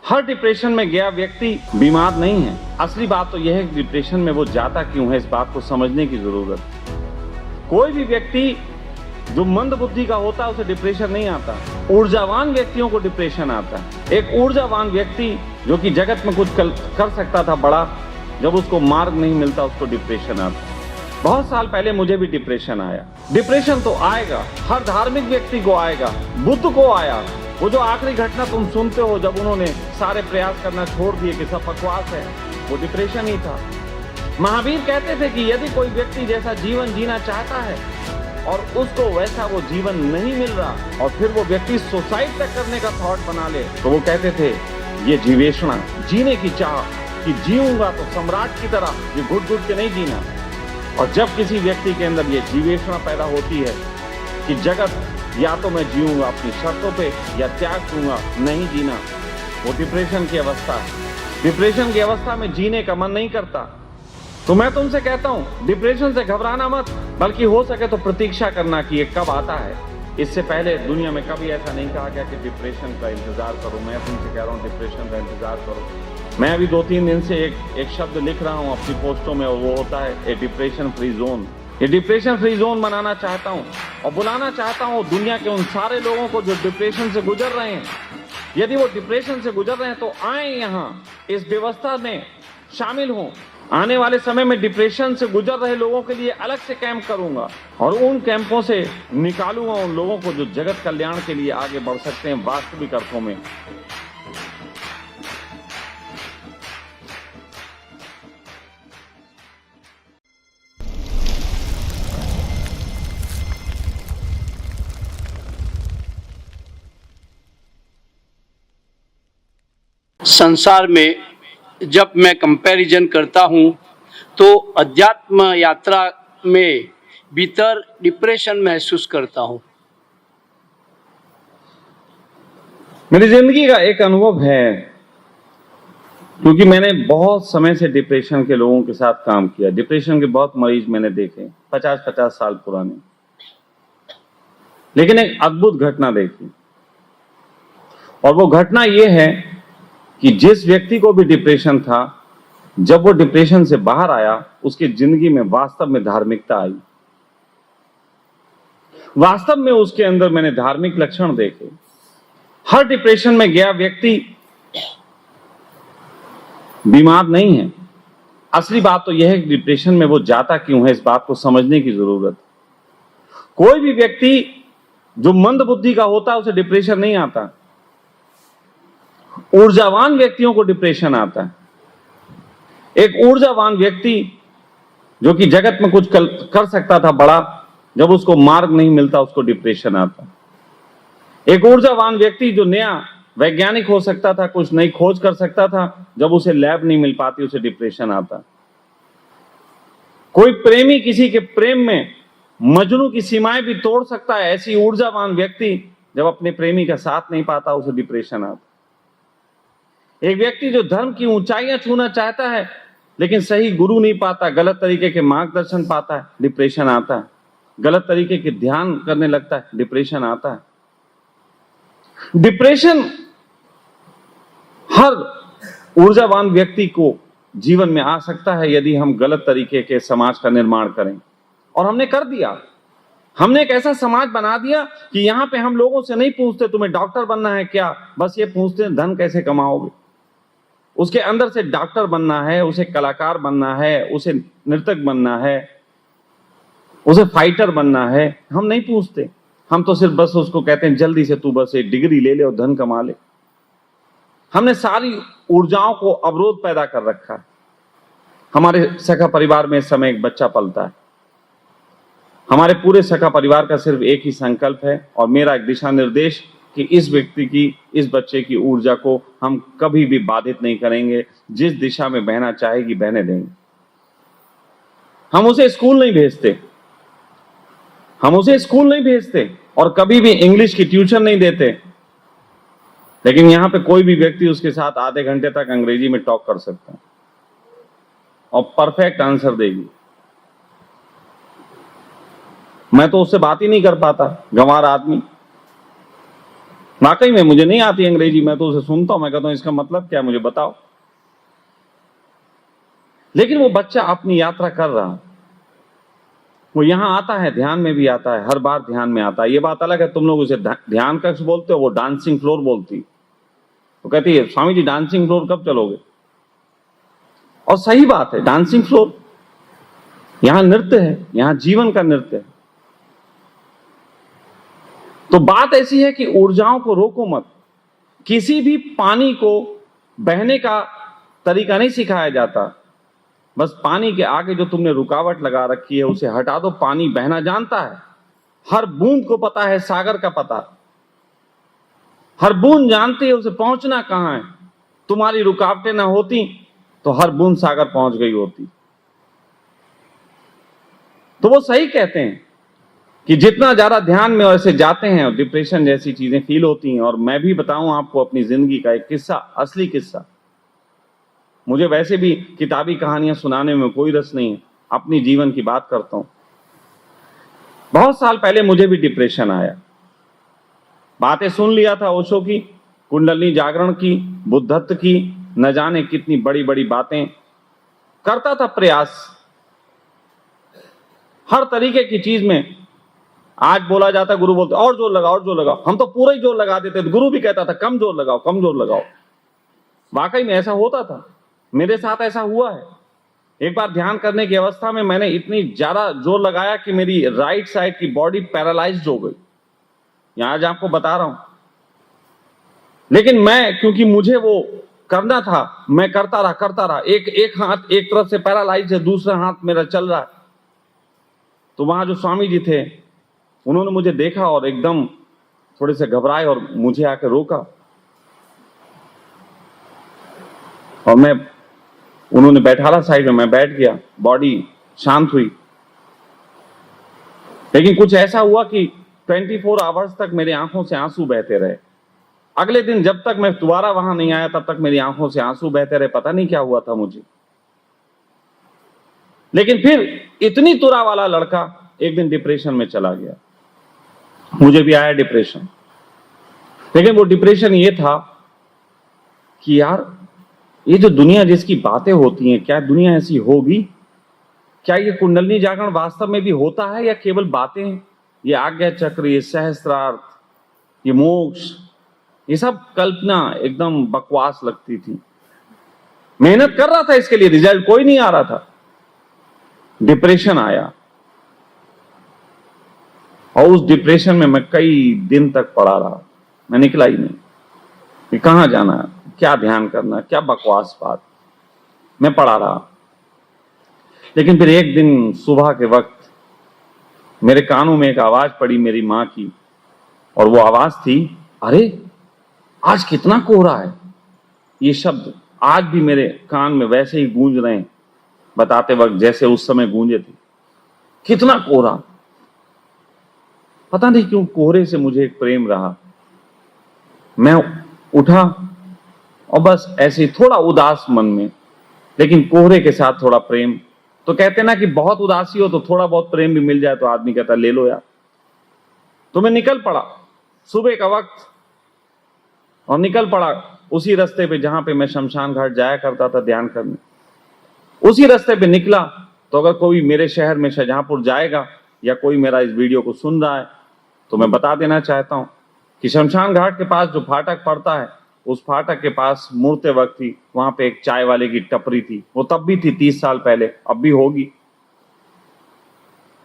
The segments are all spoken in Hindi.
हर डिप्रेशन में गया व्यक्ति बीमार नहीं है। असली बात तो यह है कि डिप्रेशन में वो जाता क्यों है, इस बात को समझने की जरूरत है। कोई भी व्यक्ति जो मंद बुद्धि का होता है उसे डिप्रेशन नहीं आता। ऊर्जावान व्यक्तियों को डिप्रेशन आता है। एक ऊर्जावान व्यक्ति जो कि जगत में कुछ कर सकता था बड़ा, जब उसको मार्ग नहीं मिलता उसको डिप्रेशन आता। बहुत साल पहले मुझे भी डिप्रेशन आया। डिप्रेशन तो आएगा, हर धार्मिक व्यक्ति को आएगा। बुद्ध को आया। वो जो आखिरी घटना तुम सुनते हो जब उन्होंने सारे प्रयास करना छोड़ दिए कि सब बकवास है, वो डिप्रेशन ही था। महावीर कहते थे कि यदि कोई व्यक्ति जैसा जीवन जीना चाहता है और उसको वैसा वो जीवन नहीं मिल रहा और फिर वो व्यक्ति सुसाइड तक करने का थॉट बना ले, तो वो कहते थे ये जीवेषणा, जीने की चाह कि जीऊंगा तो सम्राट की तरह, ये घुट घुट के नहीं जीना। और जब किसी व्यक्ति के अंदर ये जीवेषणा पैदा होती है कि जगत या तो मैं जीऊंगा अपनी शर्तों पे या त्याग दूंगा, नहीं जीना, वो डिप्रेशन की अवस्था है। डिप्रेशन की अवस्था में जीने का मन नहीं करता। तो मैं तुमसे कहता हूं, डिप्रेशन से घबराना मत, बल्कि हो सके तो प्रतीक्षा करना कि ये कब आता है। इससे पहले दुनिया में कभी ऐसा नहीं कहा गया कि डिप्रेशन का इंतजार करो। मैं तुमसे कह रहा हूं डिप्रेशन का इंतजार करो। मैं अभी 2-3 दिन से एक शब्द लिख रहा हूं अपनी पोस्टों में, और वो होता है ए डिप्रेशन फ्री जोन। ये डिप्रेशन फ्री जोन बनाना चाहता हूं और बुलाना चाहता हूं दुनिया के उन सारे लोगों को जो डिप्रेशन से गुजर रहे हैं। यदि वो डिप्रेशन से गुजर रहे हैं तो आए यहाँ, इस व्यवस्था में शामिल हों। आने वाले समय में डिप्रेशन से गुजर रहे लोगों के लिए अलग से कैंप करूंगा और उन कैंपों से निकालूंगा उन लोगों को जो जगत कल्याण के लिए आगे बढ़ सकते हैं वास्तविक अर्थों में। संसार में जब मैं कंपैरिजन करता हूँ तो अध्यात्म यात्रा में भीतर डिप्रेशन महसूस करता हूँ। मेरी जिंदगी का एक अनुभव है, क्योंकि मैंने बहुत समय से डिप्रेशन के लोगों के साथ काम किया। डिप्रेशन के बहुत मरीज मैंने देखे, 50-50 साल पुराने। लेकिन एक अद्भुत घटना देखी, और वो घटना ये है कि जिस व्यक्ति को भी डिप्रेशन था, जब वो डिप्रेशन से बाहर आया, उसकी जिंदगी में वास्तव में धार्मिकता आई। वास्तव में उसके अंदर मैंने धार्मिक लक्षण देखे। हर डिप्रेशन में गया व्यक्ति बीमार नहीं है। असली बात तो यह है कि डिप्रेशन में वो जाता क्यों है, इस बात को समझने की जरूरत है। कोई भी व्यक्ति जो मंद बुद्धि का होता है उसे डिप्रेशन नहीं आता। ऊर्जावान व्यक्तियों को डिप्रेशन आता है। एक ऊर्जावान व्यक्ति जो कि जगत में कुछ कर सकता था बड़ा, जब उसको मार्ग नहीं मिलता उसको डिप्रेशन आता है। एक ऊर्जावान व्यक्ति जो नया वैज्ञानिक हो सकता था, कुछ नई खोज कर सकता था, जब उसे लैब नहीं मिल पाती उसे डिप्रेशन आता। कोई प्रेमी किसी के प्रेम में मजनू की सीमाएं भी तोड़ सकता है। ऐसी ऊर्जावान व्यक्ति जब अपने प्रेमी का साथ नहीं पाता उसे डिप्रेशन आता। एक व्यक्ति जो धर्म की ऊंचाइयां छूना चाहता है लेकिन सही गुरु नहीं पाता, गलत तरीके के मार्गदर्शन पाता है, डिप्रेशन आता है। गलत तरीके के ध्यान करने लगता है, डिप्रेशन आता है। डिप्रेशन हर ऊर्जावान व्यक्ति को जीवन में आ सकता है यदि हम गलत तरीके के समाज का निर्माण करें, और हमने कर दिया। हमने एक ऐसा समाज बना दिया कि यहां पे हम लोगों से नहीं पूछते तुम्हें डॉक्टर बनना है क्या, बस ये पूछते हैं धन कैसे कमाओगे। उसके अंदर से डॉक्टर बनना है, उसे कलाकार बनना है, उसे नृतक बनना है, उसे फाइटर बनना है। हम नहीं पूछते, हम तो सिर्फ बस उसको कहते हैं जल्दी से तू बस एक डिग्री ले ले और धन कमा ले। हमने सारी ऊर्जाओं को अवरोध पैदा कर रखा है। हमारे सखा परिवार में इस समय एक बच्चा पलता है। हमारे पूरे सखा परिवार का सिर्फ एक ही संकल्प है और मेरा एक दिशा निर्देश कि इस व्यक्ति की, इस बच्चे की ऊर्जा को हम कभी भी बाधित नहीं करेंगे। जिस दिशा में बहना चाहेगी बहने देंगे। हम उसे स्कूल नहीं भेजते, हम उसे स्कूल नहीं भेजते और कभी भी इंग्लिश की ट्यूशन नहीं देते। लेकिन यहां पे कोई भी व्यक्ति उसके साथ आधे घंटे तक अंग्रेजी में टॉक कर सकता है और परफेक्ट आंसर देगी। मैं तो उससे बात ही नहीं कर पाता, गंवार आदमी। वाकई में मुझे नहीं आती अंग्रेजी, मैं तो उसे सुनता हूं, मैं कहता हूं इसका मतलब क्या, मुझे बताओ। लेकिन वो बच्चा अपनी यात्रा कर रहा, वो यहां आता है, ध्यान में भी आता है, हर बार ध्यान में आता है। ये बात अलग है तुम लोग उसे ध्यान कक्ष बोलते हो, वो डांसिंग फ्लोर बोलती। तो कहती है स्वामी जी डांसिंग फ्लोर कब चलोगे? और सही बात है, डांसिंग फ्लोर, यहां नृत्य है, यहां जीवन का नृत्य है। तो बात ऐसी है कि ऊर्जाओं को रोको मत। किसी भी पानी को बहने का तरीका नहीं सिखाया जाता, बस पानी के आगे जो तुमने रुकावट लगा रखी है उसे हटा दो। पानी बहना जानता है, हर बूंद को पता है सागर का पता, हर बूंद जानती है उसे पहुंचना कहां है। तुम्हारी रुकावटें ना होती तो हर बूंद सागर पहुंच गई होती। तो वो सही कहते हैं कि जितना ज्यादा ध्यान में ऐसे जाते हैं और डिप्रेशन जैसी चीजें फील होती हैं। और मैं भी बताऊं आपको अपनी जिंदगी का एक किस्सा, असली किस्सा। मुझे वैसे भी किताबी कहानियां सुनाने में कोई रस नहीं है, अपनी जीवन की बात करता हूं। बहुत साल पहले मुझे भी डिप्रेशन आया। बातें सुन लिया था ओशो की, कुंडलिनी जागरण की, बुद्धत्व की, न जाने कितनी बड़ी बड़ी बातें करता था, प्रयास हर तरीके की चीज में। आज बोला जाता, गुरु बोलते और जोर लगाओ और जोर लगाओ, हम तो पूरा ही जोर लगा देते थे। गुरु भी कहता था कम जोर लगाओ कम जोर लगाओ। वाकई में ऐसा होता था, मेरे साथ ऐसा हुआ है। एक बार ध्यान करने की अवस्था में मैंने इतनी ज्यादा जोर लगाया कि मेरी राइट साइड की बॉडी पैरालाइज्ड हो गई। यहां आज आपको बता रहा हूं, लेकिन मैं, क्योंकि मुझे वो करना था, मैं करता रहा। एक हाथ एक तरफ से पैरालाइज है, दूसरा हाथ मेरा चल रहा है। तो वहां जो स्वामी जी थे उन्होंने मुझे देखा और एकदम थोड़े से घबराए और मुझे आकर रोका। और उन्होंने बैठाला साइड में, मैं बैठ गया, बॉडी शांत हुई। लेकिन कुछ ऐसा हुआ कि 24 आवर्स तक मेरी आंखों से आंसू बहते रहे। अगले दिन जब तक मैं दोबारा वहां नहीं आया तब तक मेरी आंखों से आंसू बहते रहे। पता नहीं क्या हुआ था मुझे। लेकिन फिर इतनी तुरा वाला लड़का एक दिन डिप्रेशन में चला गया। मुझे भी आया डिप्रेशन, लेकिन वो डिप्रेशन ये था कि यार ये जो दुनिया जिसकी बातें होती हैं, क्या दुनिया ऐसी होगी? क्या ये कुंडलिनी जागरण वास्तव में भी होता है या केवल बातें हैं? ये आज्ञा चक्र, ये सहस्त्रार्थ, ये मोक्ष, ये सब कल्पना एकदम बकवास लगती थी। मेहनत कर रहा था इसके लिए, रिजल्ट कोई नहीं आ रहा था। डिप्रेशन आया और उस डिप्रेशन में मैं कई दिन तक पड़ा रहा। मैं निकला ही नहीं कि कहां जाना, क्या ध्यान करना, क्या बकवास बात। मैं पड़ा रहा। लेकिन फिर एक दिन सुबह के वक्त मेरे कानों में एक आवाज पड़ी मेरी मां की, और वो आवाज थी, अरे आज कितना कोहरा है। ये शब्द आज भी मेरे कान में वैसे ही गूंज रहे हैं, बताते वक्त जैसे उस समय गूंजे थे। कितना कोहरा। पता नहीं क्यों कोहरे से मुझे एक प्रेम रहा। मैं उठा और बस ऐसे ही थोड़ा उदास मन में, लेकिन कोहरे के साथ थोड़ा प्रेम। तो कहते ना कि बहुत उदासी हो तो थोड़ा बहुत प्रेम भी मिल जाए तो आदमी कहता ले लो यार। तो मैं निकल पड़ा सुबह का वक्त, और निकल पड़ा उसी रास्ते पे जहां पे मैं शमशान घाट जाया करता था ध्यान करने। उसी रास्ते पे निकला। तो अगर कोई मेरे शहर में शाहजहांपुर जाएगा या कोई मेरा इस वीडियो को सुन रहा है तो मैं बता देना चाहता हूं कि शमशान घाट के पास जो फाटक पड़ता है, उस फाटक के पास मुड़ते वक्त ही वहां पे एक चाय वाले की टपरी थी। वो तब भी थी 30 साल पहले, अब भी होगी।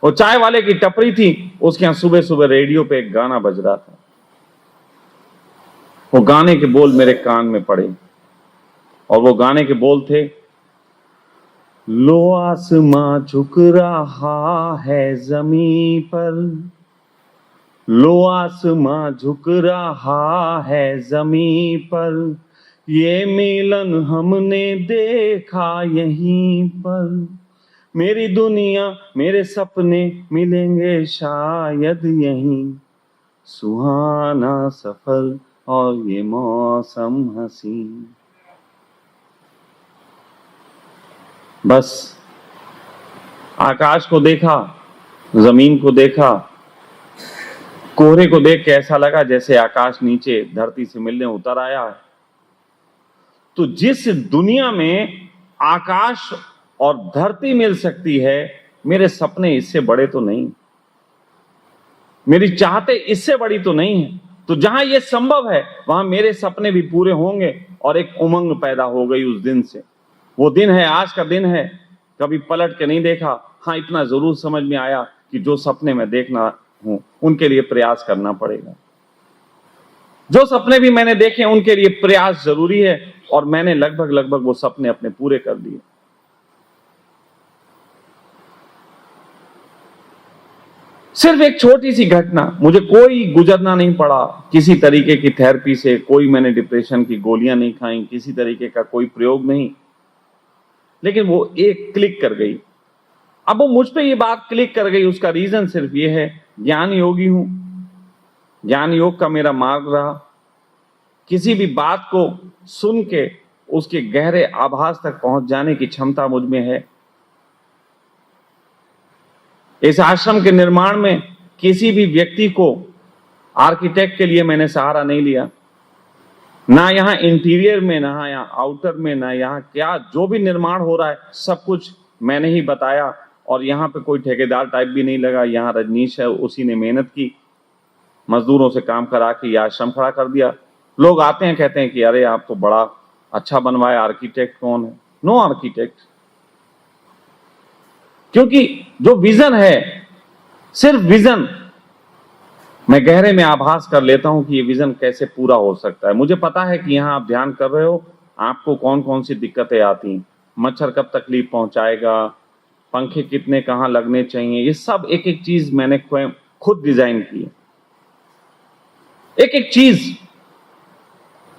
वो चाय वाले की टपरी थी, उसके यहां सुबह सुबह रेडियो पे एक गाना बज रहा था। वो गाने के बोल मेरे कान में पड़े, और वो गाने के बोल थे, लो आसमां झुक रहा है जमीन पर, लो आसमां झुक रहा है जमीन पर, ये मिलन हमने देखा यहीं पर, मेरी दुनिया मेरे सपने मिलेंगे शायद यहीं, सुहाना सफर और ये मौसम हसीन। बस आकाश को देखा, जमीन को देखा, कोहरे को देख के ऐसा लगा जैसे आकाश नीचे धरती से मिलने उतर आया है। तो जिस दुनिया में आकाश और धरती मिल सकती है, मेरे सपने इससे बड़े तो नहीं, मेरी चाहते इससे बड़ी तो नहीं है। तो जहां यह संभव है वहां मेरे सपने भी पूरे होंगे। और एक उमंग पैदा हो गई उस दिन से। वो दिन है, आज का दिन है। कभी पलट के नहीं देखा। हाँ, इतना जरूर समझ में आया कि जो सपने मैं देखना हूं उनके लिए प्रयास करना पड़ेगा। जो सपने भी मैंने देखे उनके लिए प्रयास जरूरी है। और मैंने लगभग वो सपने अपने पूरे कर दिए। सिर्फ एक छोटी सी घटना, मुझे कोई गुजरना नहीं पड़ा किसी तरीके की थेरेपी से, कोई मैंने डिप्रेशन की गोलियां नहीं खाई, किसी तरीके का कोई प्रयोग नहीं, लेकिन वो एक क्लिक कर गई। अब वो मुझ पे ये बात क्लिक कर गई, उसका रीजन सिर्फ ये है, ज्ञान योगी हूं, ज्ञान योग का मेरा मार्ग रहा। किसी भी बात को सुन के उसके गहरे आभास तक पहुंच जाने की क्षमता मुझ में है। इस आश्रम के निर्माण में किसी भी व्यक्ति को आर्किटेक्ट के लिए मैंने सहारा नहीं लिया, ना यहां इंटीरियर में, ना यहां आउटर में, ना यहां क्या जो भी निर्माण हो रहा है सब कुछ मैंने ही बताया। और यहां पे कोई ठेकेदार टाइप भी नहीं लगा। यहां रजनीश है, उसी ने मेहनत की, मजदूरों से काम करा के ये आश्रम खड़ा कर दिया। लोग आते हैं, कहते हैं कि अरे आप तो बड़ा अच्छा बनवाया, आर्किटेक्ट कौन है? No architect. क्योंकि जो विजन है, सिर्फ विजन, मैं गहरे में आभास कर लेता हूं कि ये विजन कैसे पूरा हो सकता है। मुझे पता है कि यहां आप ध्यान कर रहे हो, आपको कौन कौन सी दिक्कतें आती, मच्छर कब तकलीफ पहुंचाएगा, पंखे कितने कहां लगने चाहिए, ये सब एक एक चीज मैंने खुद डिजाइन की है। एक एक चीज,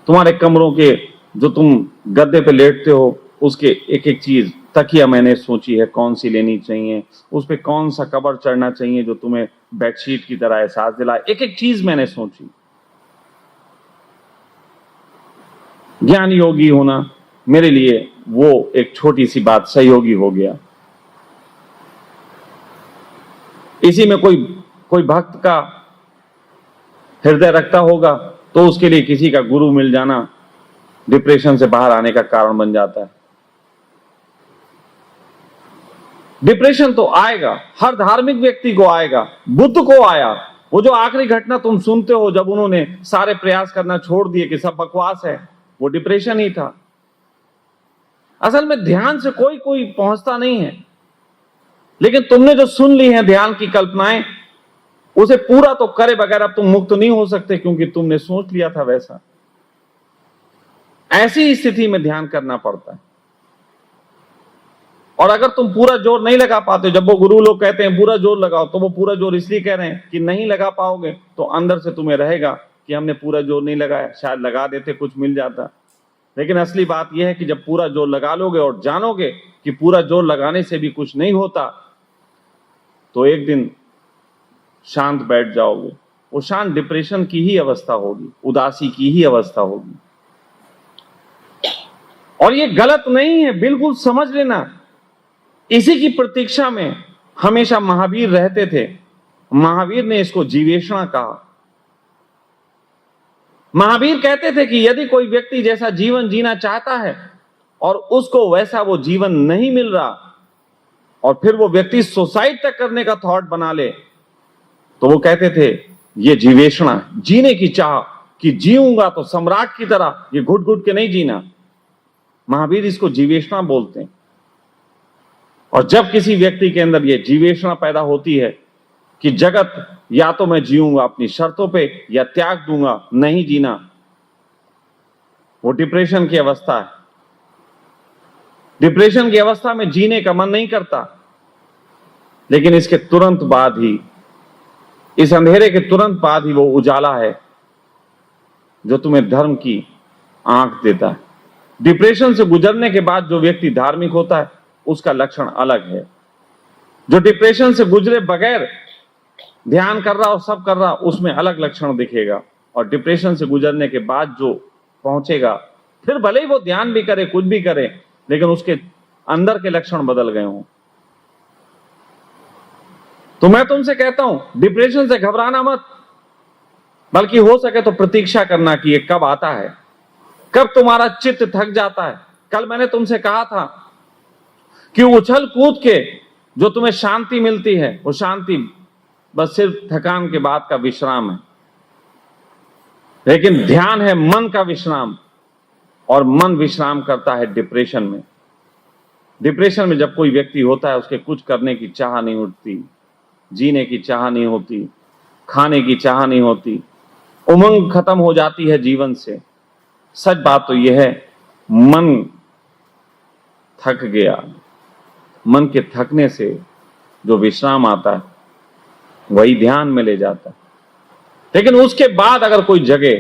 तुम्हारे कमरों के जो तुम गद्दे पे लेटते हो उसके एक एक चीज, तकिया मैंने सोची है कौन सी लेनी चाहिए, उस पे कौन सा कवर चढ़ना चाहिए जो तुम्हें बेडशीट की तरह एहसास दिलाए, एक एक चीज मैंने सोची। ज्ञान योगी होना मेरे लिए वो एक छोटी सी बात सहयोगी हो गया। इसी में कोई भक्त का हृदय रखता होगा तो उसके लिए किसी का गुरु मिल जाना डिप्रेशन से बाहर आने का कारण बन जाता है। डिप्रेशन तो आएगा, हर धार्मिक व्यक्ति को आएगा, बुद्ध को आया। वो जो आखिरी घटना तुम सुनते हो जब उन्होंने सारे प्रयास करना छोड़ दिए कि सब बकवास है, वो डिप्रेशन ही था। असल में ध्यान से कोई पहुंचता नहीं है, लेकिन तुमने जो सुन ली है ध्यान की कल्पनाएं, उसे पूरा तो करे बगैर अब तुम मुक्त नहीं हो सकते, क्योंकि तुमने सोच लिया था वैसा। ऐसी स्थिति में ध्यान करना पड़ता है। और अगर तुम पूरा जोर नहीं लगा पाते, जब वो गुरु लोग कहते हैं पूरा जोर लगाओ, तो वो पूरा जोर इसलिए कह रहे हैं कि नहीं लगा पाओगे तो अंदर से तुम्हें रहेगा कि हमने पूरा जोर नहीं लगाया, शायद लगा देते कुछ मिल जाता। लेकिन असली बात यह है कि जब पूरा जोर लगा लोगे और जानोगे कि पूरा जोर लगाने से भी कुछ नहीं होता, तो एक दिन शांत बैठ जाओगे। वो शांत डिप्रेशन की ही अवस्था होगी, उदासी की ही अवस्था होगी। और ये गलत नहीं है, बिल्कुल समझ लेना। इसी की प्रतीक्षा में हमेशा महावीर रहते थे। महावीर ने इसको जीवेषणा कहा। महावीर कहते थे कि यदि कोई व्यक्ति जैसा जीवन जीना चाहता है और उसको वैसा वो जीवन नहीं मिल रहा, और फिर वो व्यक्ति सुसाइड तक करने का थॉट बना ले, तो वो कहते थे ये जीवेषणा, जीने की चाह कि जीऊंगा तो सम्राट की तरह, ये घुट घुट के नहीं जीना। महावीर इसको जीवेषणा बोलते हैं। और जब किसी व्यक्ति के अंदर ये जीवेषणा पैदा होती है कि जगत या तो मैं जीऊंगा अपनी शर्तों पे या त्याग दूंगा, नहीं जीना, वो डिप्रेशन की अवस्था है। डिप्रेशन की अवस्था में जीने का मन नहीं करता, लेकिन इसके तुरंत बाद ही, इस अंधेरे के तुरंत बाद ही वो उजाला है जो तुम्हें धर्म की आंख देता है। डिप्रेशन से गुजरने के बाद जो व्यक्ति धार्मिक होता है उसका लक्षण अलग है। जो डिप्रेशन से गुजरे बगैर ध्यान कर रहा और सब कर रहा, उसमें अलग लक्षण दिखेगा। और डिप्रेशन से गुजरने के बाद जो पहुंचेगा, फिर भले ही वो ध्यान भी करे, कुछ भी करे, लेकिन उसके अंदर के लक्षण बदल गए हों। तो मैं तुमसे कहता हूं, डिप्रेशन से घबराना मत। बल्कि हो सके तो प्रतीक्षा करना कि ये कब आता है, कब तुम्हारा चित्त थक जाता है। कल मैंने तुमसे कहा था कि उछल कूद के जो तुम्हें शांति मिलती है, वो शांति बस सिर्फ थकान के बाद का विश्राम है, लेकिन ध्यान है मन का विश्राम, और मन विश्राम करता है डिप्रेशन में। डिप्रेशन में जब कोई व्यक्ति होता है, उसके कुछ करने की चाह नहीं उठती, जीने की चाह नहीं होती, खाने की चाह नहीं होती, उमंग खत्म हो जाती है जीवन से। सच बात तो यह है, मन थक गया। मन के थकने से जो विश्राम आता है वही ध्यान में ले जाता है। लेकिन उसके बाद अगर कोई जगे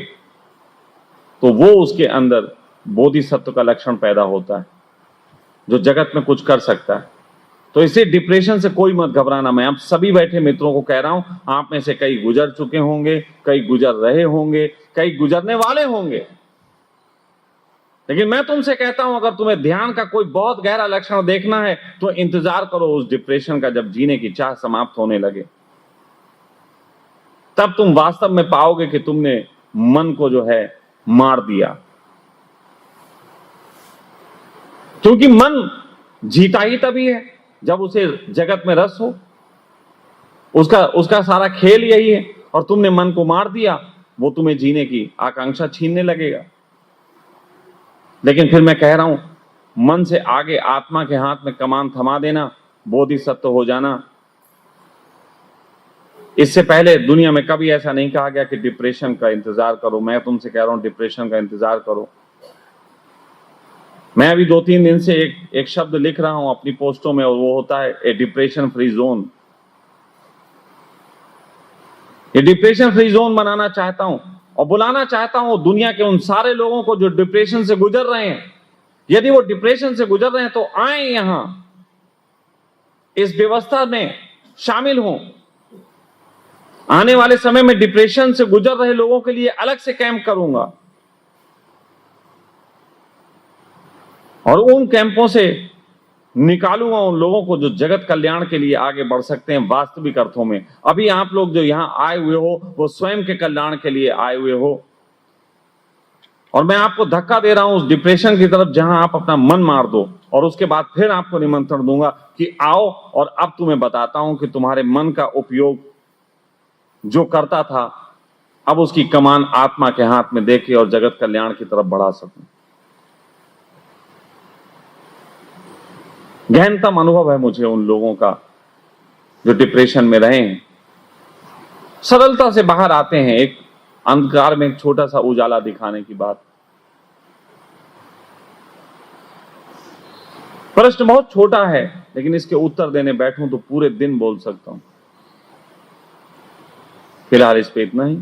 तो वो उसके अंदर बोधिसत्व का लक्षण पैदा होता है, जो जगत में कुछ कर सकता है। तो इसे डिप्रेशन से कोई मत घबराना। मैं आप सभी बैठे मित्रों को कह रहा हूं, आप में से कई गुजर चुके होंगे, कई गुजर रहे होंगे, कई गुजरने वाले होंगे, लेकिन मैं तुमसे कहता हूं, अगर तुम्हें ध्यान का कोई बहुत गहरा लक्षण देखना है तो इंतजार करो उस डिप्रेशन का, जब जीने की चाह समाप्त होने लगे। तब तुम वास्तव में पाओगे कि तुमने मन को जो है मार दिया। क्योंकि मन जीता ही तभी है जब उसे जगत में रस हो। उसका सारा खेल यही है, और तुमने मन को मार दिया, वो तुम्हें जीने की आकांक्षा छीनने लगेगा। लेकिन फिर मैं कह रहा हूं, मन से आगे आत्मा के हाथ में कमान थमा देना, बोधिसत्व हो जाना। इससे पहले दुनिया में कभी ऐसा नहीं कहा गया कि डिप्रेशन का इंतजार करो। मैं तुमसे कह रहा हूं, डिप्रेशन का इंतजार करो। मैं अभी 2-3 दिन से एक शब्द लिख रहा हूं अपनी पोस्टों में, और वो होता है ए डिप्रेशन फ्री जोन। ये डिप्रेशन फ्री जोन बनाना चाहता हूं और बुलाना चाहता हूं दुनिया के उन सारे लोगों को जो डिप्रेशन से गुजर रहे हैं। यदि वो डिप्रेशन से गुजर रहे हैं तो आए यहां, इस व्यवस्था में शामिल हों। आने वाले समय में डिप्रेशन से गुजर रहे लोगों के लिए अलग से कैंप करूंगा, और उन कैंपों से निकालूंगा उन लोगों को जो जगत कल्याण के लिए आगे बढ़ सकते हैं वास्तविक अर्थों में। अभी आप लोग जो यहां आए हुए हो, वो स्वयं के कल्याण के लिए आए हुए हो, और मैं आपको धक्का दे रहा हूं उस डिप्रेशन की तरफ जहां आप अपना मन मार दो, और उसके बाद फिर आपको निमंत्रण दूंगा कि आओ, और अब तुम्हें बताता हूं कि तुम्हारे मन का उपयोग जो करता था, अब उसकी कमान आत्मा के हाथ में देके और जगत कल्याण की तरफ बढ़ा सकूं। गहनतम अनुभव है मुझे उन लोगों का जो डिप्रेशन में रहे हैं, सरलता से बाहर आते हैं, एक अंधकार में एक छोटा सा उजाला दिखाने की बात। प्रश्न बहुत छोटा है, लेकिन इसके उत्तर देने बैठूं तो पूरे दिन बोल सकता हूं। फिलहाल इस पे इतना ही।